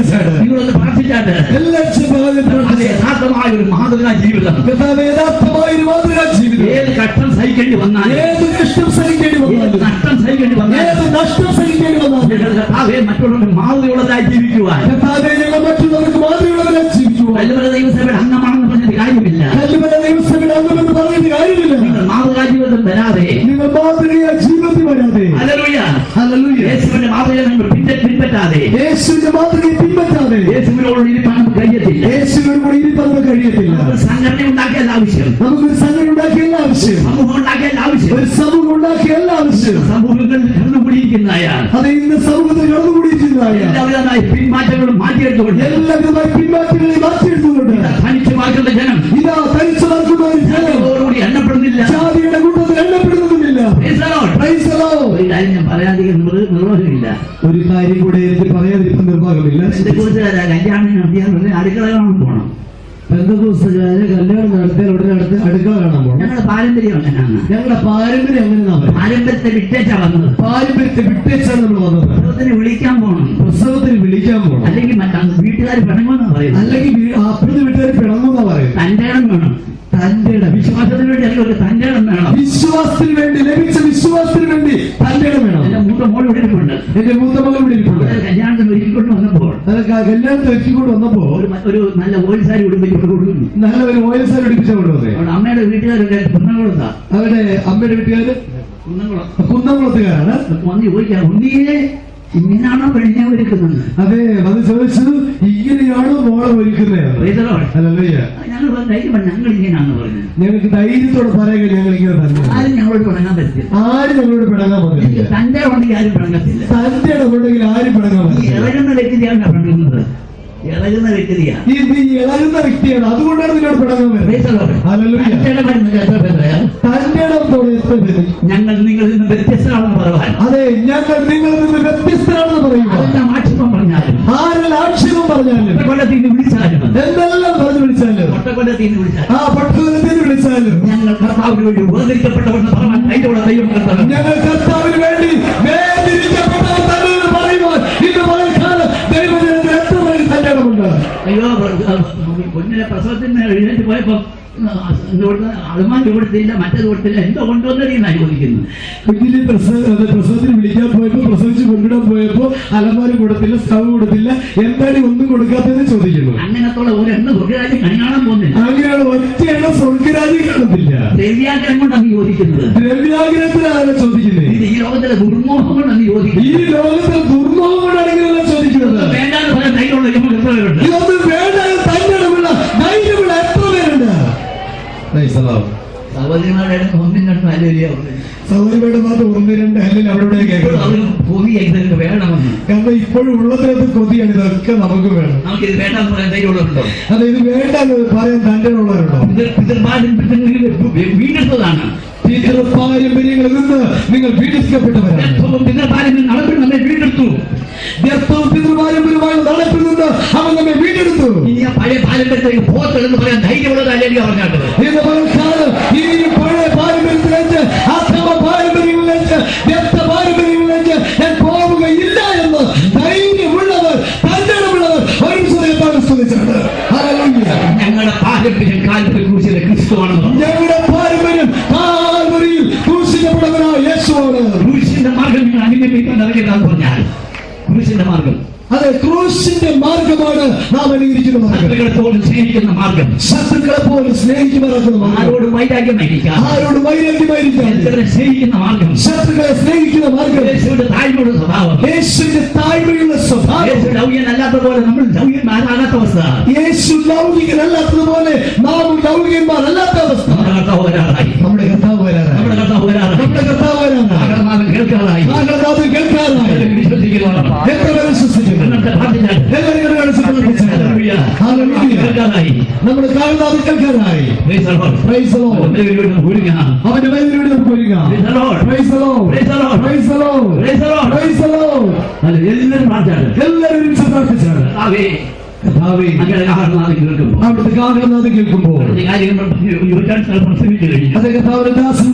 നിങ്ങളൊന്ന് പ്രാർത്ഥിച്ചാട്ട്, യഥാർത്ഥമായ ഒരു മാതൃകാ ജീവിതം, യഥാർത്ഥമായ ഒരു മാതൃകാ ജീവിതം, ഏത് കഷ്ടം സഹിക്കേണ്ടി വന്നാൽ, ഏത് കഷ്ടം സഹിക്കേണ്ടി വന്നാൽ, നഷ്ടം സഹിക്കേണ്ടി വന്നാൽ, ഏത് നഷ്ടം സഹിക്കേണ്ടി വന്നാൽ, മറ്റുള്ളവർക്ക് മാതൃകയുള്ളതായി ജീവിക്കുവാൻ, ഞങ്ങൾ മറ്റുള്ളവർക്ക് മാതൃകയുള്ളവരായി ജീവിക്കുവാൻ, കല്ലുമല ദൈവസഭയുടെ അംഗമാണെന്ന് പറഞ്ഞിട്ട് കാര്യമില്ല. കല്ലുമല ദൈവസഭയുടെ അംഗമെന്ന് പറഞ്ഞിട്ട് കാര്യമില്ല. നിങ്ങൾ മാതൃകാ ജീവിതം വരാതെ, നിങ്ങൾ മാതൃകാ ജീവിതത്തിൽ വരാതെ, ഹല്ലേലൂയ, ഹല്ലേലൂയ, യേശുവിന്റെ മാതൃക നിങ്ങൾ പിൻപറ്റാതെ, യേശുവിന്റെ മാതൃകയെ പിൻപറ്റാതെ, യേശുവിനോട് ഇരിപ്പാൻ കഴിയത്തില്ല. യേശുവിനോട് കൂടി ഇരിപ്പാൻ കഴിയത്തില്ല. നമുക്ക് സംഘടന ഉണ്ടാക്കിയല്ല ആവശ്യം, നമുക്കൊരു സംഘടന ഉണ്ടാക്കിയല്ല ആവശ്യം, സമൂഹം ഉണ്ടാക്കിയല്ല ആവശ്യം, ഒരു സമൂഹം ഉണ്ടാക്കിയല്ല ആവശ്യം. സമൂഹങ്ങളിൽ കടന്നുകൂടിയിരിക്കുന്നതായ, അത് ഇന്ന് സമൂഹത്തിൽ കടന്നുകൂടിയിരിക്കുന്നതായ എല്ലാവിധമായ പിന്മാറ്റങ്ങളും മാറ്റിയെടുത്തുകൊണ്ട്, എല്ലാവിധമായ പിന്മാറ്റങ്ങളെ മാറ്റിയെടുത്തുകൊണ്ട്, തനിച്ചു മാറ്റുന്ന ജനം ഇതാ തനിച്ചു മാറ്റുന്ന ഒരു ജനം ഓരോടി എണ്ണപ്പെടുന്നില്ല, ജാതിയുടെ കൂട്ടത്തിൽ എണ്ണപ്പെടുന്നതുമില്ല. ഒരു കാര്യം ഞാൻ പറയാതിരിക്കാൻ നിർവഹമില്ല. ഒരു കാര്യം കൂടെ എനിക്ക് പറയാതിരിക്കാൻ നിർവാഹമില്ല. എന്റെ കുറിച്ച് കല്യാണം നടത്തിയാൽ അടുക്കള കാണാൻ പോകണം. പെന്തക്കോസ്തുകാര് കല്യാണം നടത്തിയാൽ ഉടനെ അടുക്കള കാണാൻ പോകണം. ഞങ്ങളുടെ പാരമ്പര്യം അങ്ങനെയാണ്. ഞങ്ങളുടെ പാരമ്പര്യം അങ്ങനെ, പാരമ്പര്യത്തെ വിട്ടേച്ചാ വന്നത്. പാരമ്പര്യത്തെ വിട്ടേച്ചാണ് നമ്മൾ വന്നത്. പ്രസവത്തിന് വിളിക്കാൻ പോകണം, പ്രസവത്തിന് വിളിക്കാൻ പോകണം, അല്ലെങ്കിൽ വീട്ടുകാർ പിണങ്ങുമെന്നാ പറയുന്നത്, അല്ലെങ്കിൽ അപ്പുറത്തെ വീട്ടുകാർ പിണങ്ങുമെന്നാ പറയും. തന്റെ ഇടം വേണം. തന്റെ ഇടം വിശ്വാസത്തിന് വേണ്ടി അല്ലെങ്കിൽ തന്റെ ഇടം വേണം. വിശ്വാസത്തിന് വേണ്ടി, ലഭിച്ച വിശ്വാസത്തിന് വേണ്ടി തന്റെ ഇടം വേണം. എന്റെ മൂത്ത മോൾ ഇവിടെ ഇരിപ്പുണ്ട്. എന്റെ മൂത്ത മകൾ ഇവിടെ ഇരിപ്പുണ്ട്. കല്യാണത്തിന് ഒരുക്കിക്കൊണ്ട് വന്നപ്പോൾ, കല്യാണത്തിന് ഒരുക്കിക്കൊണ്ട് വന്നപ്പോ ഒരു നല്ല ഓയിൽ സാരി കൊടുക്കുന്നു. നല്ല ഒരു ഓയിൽ സാരി ഉടുപ്പിച്ച കൊണ്ടുവന്നേ. അവിടെ അമ്മയുടെ വീട്ടുകാരുടെ കുന്നംകുളത്താ. അവരുടെ അമ്മയുടെ വീട്ടുകാര് കുന്നംകുളത്തുകാരാണ്. വന്ന് ചോദിക്കാം, ഒന്നിയെ ഇങ്ങനെയാണോ പെണ്ണെ ഒരുക്കുന്നത്? അതെ, അത് ചോദിച്ചത് ഇങ്ങനെയാണോ മോളെ ഒരുക്കുന്നത്? ഞങ്ങൾ ഇങ്ങനെയാണെന്ന് പറഞ്ഞത്. ഞങ്ങൾക്ക് ധൈര്യത്തോടെ പറയാൻ ഞങ്ങൾ ഇങ്ങനെ തന്നെ. ആരും ഞങ്ങളോട് പിണങ്ങാൻ പറ്റില്ല. ആരും ഞങ്ങളോട് പിണങ്ങാൻ പറ്റില്ല. തന്റെ ഉണ്ടെങ്കിൽ ആരും പിണങ്ങത്തില്ല. തന്റെ ഇടമുണ്ടെങ്കിൽ ആരും പിണങ്ങാൻ പറ്റില്ല. ഇളകുന്ന വ്യക്തിയാണ് പിണങ്ങുന്നത്. ഇളകുന്ന വ്യക്തിയാണ്. നീ ഇളകുന്ന വ്യക്തിയാണ്, അതുകൊണ്ടാണ് നിന്നോട് പിണങ്ങാൻ വരുന്നത്. തന്റെ ഇടത്തോടെ എത്ര പേര് ഞങ്ങൾ നിങ്ങളിൽ നിന്ന് വ്യത്യസ്തരാണെന്ന് പറയാൻ. അതെ, ഞങ്ങൾ നിങ്ങളിൽ നിന്ന് വ്യത്യസ്തരാണെന്ന് പറയുക. ആരെല്ലാം ആക്ഷേപം പറഞ്ഞാലും, ആരെല്ലാം ആക്ഷേപം പറഞ്ഞാലും, കൊല്ലത്തിന് വിളിച്ചാലും, എന്തെല്ലാം പറഞ്ഞു വിളിച്ചാലും, ഒട്ടക്കൊല്ലത്തിന് വിളിച്ചാലും, ആ പട്ടണത്തിന് വിളിച്ചാലും, ഞങ്ങൾ കർത്താവിന് വേണ്ടി വേർതിരിക്കപ്പെട്ടവരെന്ന് പറയാൻ കൈയോടെ ദൈവം കർത്താവ്. ഞങ്ങൾ കർത്താവിന് വേണ്ടി വേർതിരിക്കപ്പെട്ട അയ്യോ കുഞ്ഞിനെ പ്രസവത്തിന് എഴുന്നേറ്റ് പോയപ്പോ അളുമാൻ കൊടുത്തില്ല, മറ്റേത് കൊടുത്തില്ല, എന്തോ കൊണ്ടുവന്നറിയുന്ന ചോദിക്കുന്നു. കുഞ്ഞിനെ പ്രസവത്തിന് വിളിക്കാൻ പോയപ്പോ, പ്രസവിച്ച് കൊണ്ടിടാൻ പോയപ്പോ അലമാര കൊടുത്തില്ല, സ്റ്റവ് കൊടുത്തില്ല, എന്താണ് ഒന്നും കൊടുക്കാത്തതെന്ന് ചോദിക്കുന്നു. അങ്ങനത്തുള്ള ഒരു എണ്ണ സ്വർഗരാജ്യം കണിയാണാൻ പോകുന്നില്ല. അങ്ങനെയാണ് ഒറ്റ എണ്ണം സ്വർഗരാജ്യം കാണുന്നില്ല. ദ്രവ്യാഗ്രഹം കൊണ്ടാണ് ചോദിക്കുന്നത്. ദ്രവ്യാഗ്രഹത്തിലാണ് ചോദിക്കുന്നത്. ഇത് ഈ ലോകത്തിലെ ദുർമോഹം കൊണ്ടാണ് ചോദിക്കുന്നത്. ഈ ലോകത്തിലെ ദുർമോഹം കൊണ്ടാണ് ഇങ്ങനെ ചോദിക്കുന്നത്. വേണ്ടാന്ന് പറയാൻ ധൈര്യമുള്ള നമുക്ക് എത്ര പേരുണ്ട്? ഇതൊന്നും വേണ്ട തന്നെയുള്ള ധൈര്യമുള്ള എത്ര പേരുണ്ട്? സഹോദരിമാരുടെ ഒന്നും കണ്ടു അല്ലേലിയ സഹോദരിമാരുടെ മാത്രം ഒന്ന് രണ്ട് അല്ലെങ്കിൽ അവിടെ കേൾക്കണം. കൊതിയായി വേണമെന്ന്. കാരണം ഇപ്പോഴും ഉള്ളതിനകത്ത് കൊതിയാണ്. ഇതൊക്കെ നമുക്ക് വേണം. നമുക്കിത് വേണ്ടെന്ന് പറയാൻ ധൈര്യമുള്ളവരുണ്ടോ? അതെ, ഇത് വേണ്ടെന്ന് പറയാൻ തന്നെയുള്ളവരുണ്ടോ? വീണ്ടെടുത്തതാണ്. പാരമ്പര്യങ്ങളിൽ നിന്ന് നിങ്ങൾ വീണ്ടെടുക്കപ്പെട്ടവരാണ്. പാരമ്പര്യം നമ്മെ വീണ്ടെടുത്തു. പിതൃപാരമ്പര്യമായ നടപ്പിൽ നിന്ന് അവൻ നമ്മെ വീണ്ടെടുത്തു. ഇനി ആ പഴയ പാരമ്പര്യത്തിലേക്ക് പോകരുതെന്ന് പറയാൻ ധൈര്യമുള്ളതല്ലെങ്കിൽ പറഞ്ഞാൽ ഇന്ന് പലക്കാലം ഈ പഴയ പാരമ്പര്യത്തിലേക്ക്, അക്രമ പാരമ്പര്യങ്ങളിലേക്ക്, വ്യക്ത പാരമ്പര്യങ്ങളിലേക്ക് ഞാൻ പോവുകയില്ല എന്ന് ധൈര്യമുള്ളവർ, തന്നടമുള്ളവർ ഒരു സമയത്താണ് സ്തുതിച്ചത്. ഞങ്ങളുടെ പാരമ്പര്യം കാൽവരി ക്രൂശിലെ ക്രിസ്തുവാണെന്ന്. ഞങ്ങളുടെ പാരമ്പര്യം കാൽവരിയിൽ ക്രൂശിക്കപ്പെട്ടവനായ യേശുവാണ്. ക്രൂശിന്റെ മാർഗം നിങ്ങൾ അനുഗമിക്കാൻ അറിയില്ലെന്ന് പറഞ്ഞാൽ ക്രൂശിന്റെ മാർഗം, അതെ, ക്രൂശിന്റെ മാർഗമാണ് നാം അനുകരിക്കുന്ന മാർഗം. ശത്രുക്കളെ പോലും സ്നേഹിക്കുന്ന മാർഗം, ശത്രുക്കളെ പോലും സ്നേഹിക്കുന്ന മാർഗം, ആരോട് വൈരാഗ്യമായിരിക്കാം, ആരോട് വൈരാഗ്യമായിരിക്കാം, സ്നേഹിക്കുന്ന മാർഗം, ശത്രുക്കളെ സ്നേഹിക്കുന്ന മാർഗം, യേശുവിന്റെ താഴ്മയുള്ള സ്വഭാവം, യേശുവിന്റെ താഴ്മയുള്ള സ്വഭാവം. യേശു ലൗകികനല്ലാത്ത പോലെ നമ്മൾ ലൗകികന്മാരാകാത്ത അവസ്ഥ. യേശു ലൗകികനല്ലാത്തതുപോലെ നാം ലൗകികന്മാരല്ലാത്ത അവസ്ഥ. നമ്മുടെ കർത്താവ് വരാറായി, നമ്മുടെ കർത്താവ് വരാറായി, നമ്മുടെ കർത്താവ് വരാറായി, നമ്മുടെ കർത്താവ് വരാറായി, ആകർനാഥൻ കേൾക്കാറായി, ആകർനാഥൻ കേൾക്കാറായി. വിശ്വസിക്കുന്നു. എത്ര പേര് വിശ്വസിക്കുന്നു? എല്ലാവരും കേൾക്കാറായി, നമ്മുടെ കാലനാഥൻ കേൾക്കാറായി. Praise the Lord. അവന്റെ വേദിയിലൂടെ നമുക്ക് ഒരുങ്ങാം. Praise the Lord. Praise the Lord. Praise the Lord. എല്ലാവരും പ്രാർത്ഥിച്ചാണ്, എല്ലാവരും പ്രാർത്ഥിച്ചാണ്. അങ്ങനെ കാരണനാഥൻ കേൾക്കുമ്പോൾ അവിടുത്തെ കാലനാഥൻ കേൾക്കുമ്പോൾ പ്രസംഗിച്ചു കഴിഞ്ഞു. അത് കർത്താവിന്റെ ദാസൻ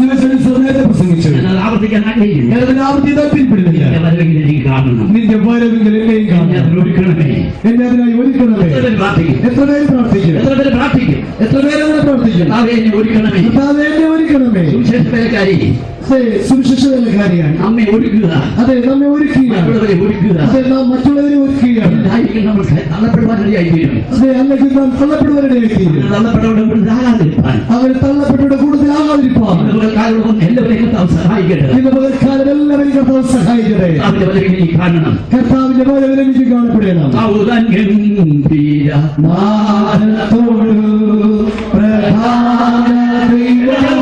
നേരത്തെ പ്രസംഗിച്ചു. ഞാൻ ആവർത്തിക്കാൻ ആഗ്രഹിക്കുന്നു. ഞാനതിന് ആവർത്തി താല്പര്യപ്പെടുന്നില്ല. എനിക്ക് കാണണം, നിന്റെ വരവെങ്കിൽ എന്നെയും കാണണം, ഒരുക്കണമേ. എന്നെ അതിനായി ഒരുക്കണമേ. എത്ര പേര് പ്രാർത്ഥിക്കും? എത്ര പേര് പ്രാർത്ഥിക്കും? എത്ര പേര് പ്രാർത്ഥിക്കും? എത്ര പേര് അങ്ങനെ പ്രാർത്ഥിക്കും? എന്നെ ഒരുക്കണമേ. എന്നെ ഒരുക്കണമേ. സുവിശേഷ വേലക്കാരി സുവിശേഷ വേലക്കാരിയാണ്. നമ്മെ ഒരുക്കുക, അതെ, നമ്മെ ഒരുക്കുകയാണ്. മറ്റുള്ളവരെ ഒരുക്കുക, അതെ, നാം മറ്റുള്ളവരെ ഒരുക്കുകയാണ്. നമ്മൾ തള്ളപ്പെടുവാനിടയായി തീരും. അതെ, അല്ലെങ്കിൽ നാം തള്ളപ്പെടുവാനിടയായി തീരും. തള്ളപ്പെട്ടവരുടെ കൂടുതലാകാതിരിക്കാൻ, അവർ തള്ളപ്പെട്ടവരുടെ കൂടുതലാകാതിരിക്കാൻ എല്ലാവരെയും സഹായിക്കട്ടെ. ഇന്ന് പകൽക്കാലം എല്ലാവരെയും കർത്താവ് സഹായിക്കട്ടെ. കാണണം, കർത്താവിന്റെ പോലെ എനിക്ക് കാണപ്പെടണം. ഗംഭീര മാനത്തോട് പ്രധാന ദൈവം